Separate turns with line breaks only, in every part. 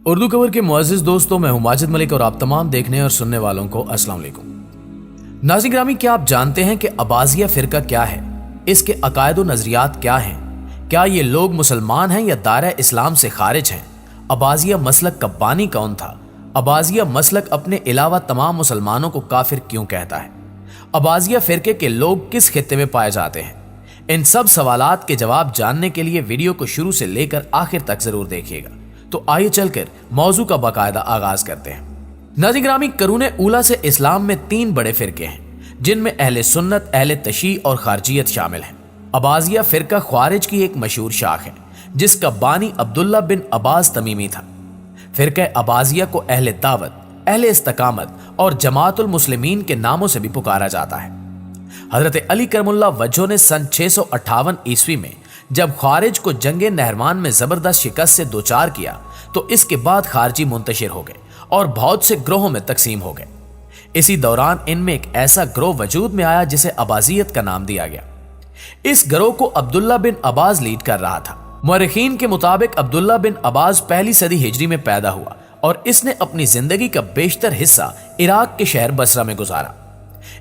اردو کور کے معزز دوستوں، میں ہوں ماجد ملک اور آپ تمام دیکھنے اور سننے والوں کو السلام علیکم۔ ناظرین گرامی، کیا آپ جانتے ہیں کہ اباضیہ فرقہ کیا ہے؟ اس کے عقائد و نظریات کیا ہیں؟ کیا یہ لوگ مسلمان ہیں یا دائرہ اسلام سے خارج ہیں؟ اباضیہ مسلک کا بانی کون تھا؟ اباضیہ مسلک اپنے علاوہ تمام مسلمانوں کو کافر کیوں کہتا ہے؟ اباضیہ فرقے کے لوگ کس خطے میں پائے جاتے ہیں؟ ان سب سوالات کے جواب جاننے کے لیے ویڈیو کو شروع سے لے کر آخر تک ضرور دیکھیے گا۔ تو آئیے چل کر موضوع کا باقاعدہ آغاز کرتے ہیں۔ ناظرین گرامی، قرون اولیٰ سے اسلام میں 3 بڑے فرقے ہیں جن میں اہل سنت، اہل تشیع اور خارجیت شامل ہیں۔ اباضیہ فرقہ خوارج کی ایک مشہور شاخ ہے جس کا بانی عبداللہ بن عباس تمیمی تھا۔ فرقہ اباضیہ کو اہل دعوت، اہل استقامت اور جماعت المسلمین کے ناموں سے بھی پکارا جاتا ہے۔ حضرت علی کرم اللہ وجہہ نے سن 658 عیسوی میں جب خارج کو جنگ نہروان میں زبردست شکست سے دوچار کیا تو اس کے بعد خارجی منتشر ہو گئے اور بہت سے گروہوں میں تقسیم ہو گئے۔ اسی دوران ان میں ایک ایسا گروہ وجود میں آیا جسے اباضیت کا نام دیا گیا۔ اس گروہ کو عبداللہ بن عباس لیڈ کر رہا تھا۔ مورخین کے مطابق عبداللہ بن عباس پہلی صدی ہجری میں پیدا ہوا اور اس نے اپنی زندگی کا بیشتر حصہ عراق کے شہر بصرہ میں گزارا۔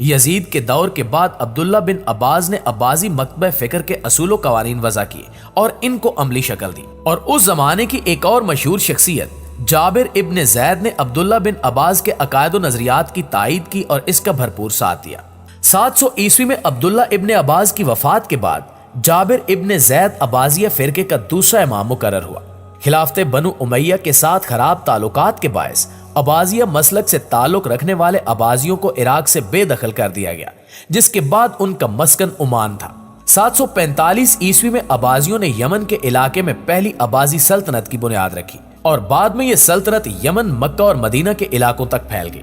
یزید کے دور کے بعد عبداللہ بن عباس نے اباضی مکتبہ فکر کے اصول و قوانین وضع کیے اور ان کو عملی شکل دی، اور اس زمانے کی ایک اور مشہور شخصیت جابر ابن زید نے عبداللہ بن عباس کے عقائد و نظریات کی تائید کی اور اس کا بھرپور ساتھ دیا۔ 700 عیسوی میں عبداللہ ابن عباس کی وفات کے بعد جابر ابن زید اباضیہ فرقے کا دوسرا امام مقرر ہوا۔ خلافت بنو امیہ کے ساتھ خراب تعلقات کے باعث اباضیہ مسلک سے تعلق رکھنے والے اباضیوں کو عراق سے بے دخل کر دیا گیا، جس کے بعد ان کا مسکن عمان تھا۔ 745 عیسوی میں اباضیوں نے یمن کے علاقے میں پہلی اباضی سلطنت کی بنیاد رکھی اور بعد میں یہ سلطنت یمن، مکہ اور مدینہ کے علاقوں تک پھیل گئی،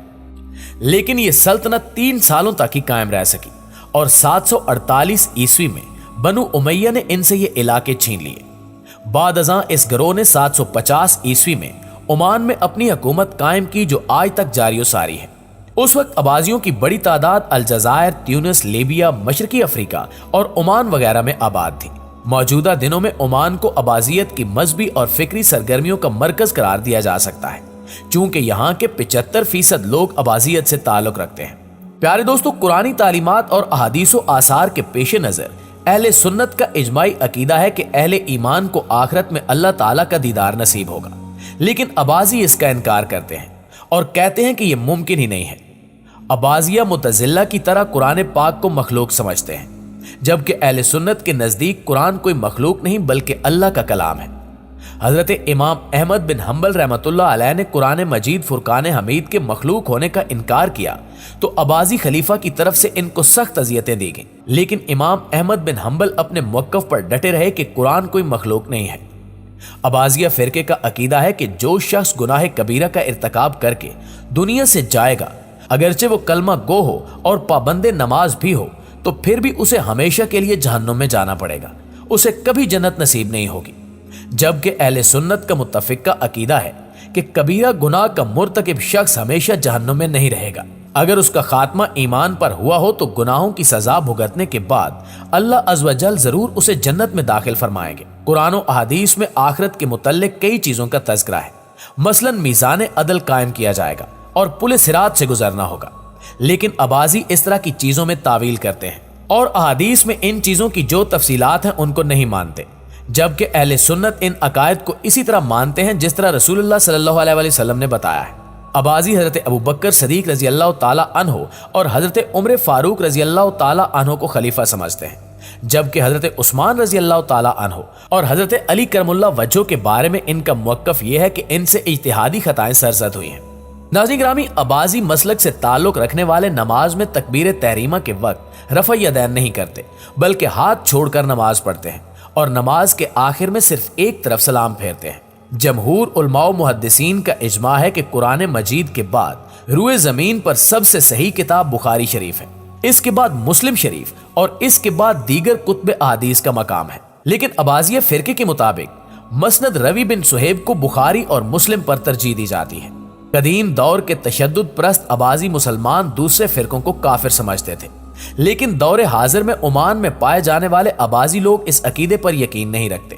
لیکن یہ سلطنت 3 سالوں تک ہی قائم رہ سکی اور 748 عیسوی میں بنو امیہ نے ان سے یہ علاقے چھین لیے۔ بعد ازاں اس گروہ نے 750 عیسوی میں عمان میں اپنی حکومت قائم کی جو آج تک جاری و ساری ہے۔ اس وقت اباضیوں کی بڑی تعداد الجزائر، تیونس، لیبیا، مشرقی افریقہ اور عمان وغیرہ میں آباد تھی۔ موجودہ دنوں میں عمان کو اباضیت کی مذہبی اور فکری سرگرمیوں کا مرکز قرار دیا جا سکتا ہے، چونکہ یہاں کے 75% لوگ اباضیت سے تعلق رکھتے ہیں۔ پیارے دوستو، قرآنی تعلیمات اور احادیث و آثار کے پیش نظر اہل سنت کا اجماعی عقیدہ ہے کہ اہل ایمان کو آخرت میں اللہ تعالیٰ کا دیدار نصیب ہوگا، لیکن اباضی اس کا انکار کرتے ہیں اور کہتے ہیں کہ یہ ممکن ہی نہیں ہے۔ اباضیہ معتزلہ کی طرح قرآن پاک کو مخلوق سمجھتے ہیں، جبکہ اہل سنت کے نزدیک قرآن کوئی مخلوق نہیں بلکہ اللہ کا کلام ہے۔ حضرت امام احمد بن حنبل رحمۃ اللہ علیہ نے قرآن مجید فرقان حمید کے مخلوق ہونے کا انکار کیا تو اباضی خلیفہ کی طرف سے ان کو سخت اذیتیں دی گئیں، لیکن امام احمد بن حنبل اپنے موقف پر ڈٹے رہے کہ قرآن کوئی مخلوق نہیں ہے۔ اباضیہ فرقے کا عقیدہ ہے کہ جو شخص گناہ کبیرہ کا ارتکاب کر کے دنیا سے جائے گا، اگرچہ وہ کلمہ گو ہو اور پابند نماز بھی ہو، تو پھر بھی اسے ہمیشہ کے لیے جہنم میں جانا پڑے گا، اسے کبھی جنت نصیب نہیں ہوگی۔ جبکہ اہل سنت کا متفقہ عقیدہ ہے کہ کبیرہ گناہ کا مرتکب شخص ہمیشہ جہنم میں نہیں رہے گا۔ اگر اس کا خاتمہ ایمان پر ہوا ہو تو گناہوں کی سزا بھگتنے کے بعد اللہ عز و جل ضرور اسے جنت میں داخل فرمائیں گے۔ قرآن و احادیث میں آخرت کے متعلق کئی چیزوں کا تذکرہ ہے، مثلا میزان عدل قائم کیا جائے گا اور پل صراط سے گزرنا ہوگا، لیکن اباضی اس طرح کی چیزوں میں تعویل کرتے ہیں اور احادیث میں ان چیزوں کی جو تفصیلات ہیں ان کو نہیں مانتے، جبکہ اہل سنت ان عقائد کو اسی طرح مانتے ہیں جس طرح رسول اللہ صلی اللہ علیہ وسلم نے بتایا ہے۔ اباضی حضرت ابوبکر صدیق رضی اللہ تعالی عنہ اور حضرت عمر فاروق رضی اللہ تعالی عنہ کو خلیفہ سمجھتے ہیں، جبکہ حضرت عثمان رضی اللہ تعالی عنہ اور حضرت علی کرم اللہ وجہہ کے بارے میں ان کا موقف یہ ہے کہ ان سے اجتہادی خطائیں سرزد ہوئی ہیں۔ ناظرین گرامی، اباضی مسلک سے تعلق رکھنے والے نماز میں تکبیر تحریمہ کے وقت رفع یدین نہیں کرتے بلکہ ہاتھ چھوڑ کر نماز پڑھتے ہیں اور نماز کے آخر میں صرف ایک طرف سلام پھیرتے ہیں۔ جمہور علماء و محدثین کا اجماع ہے کہ قرآن مجید کے بعد روئے زمین پر سب سے صحیح کتاب بخاری شریف ہے، اس کے بعد مسلم شریف اور اس کے بعد دیگر کتب احادیث کا مقام ہے۔ لیکن اباضیہ فرقے کے مطابق مسند روی بن صہیب کو بخاری اور مسلم پر ترجیح دی جاتی ہے۔ قدیم دور کے تشدد پرست اباضی مسلمان دوسرے فرقوں کو کافر سمجھتے تھے، لیکن دور حاضر میں عمان میں پائے جانے والے اباضی لوگ اس عقیدے پر یقین نہیں رکھتے۔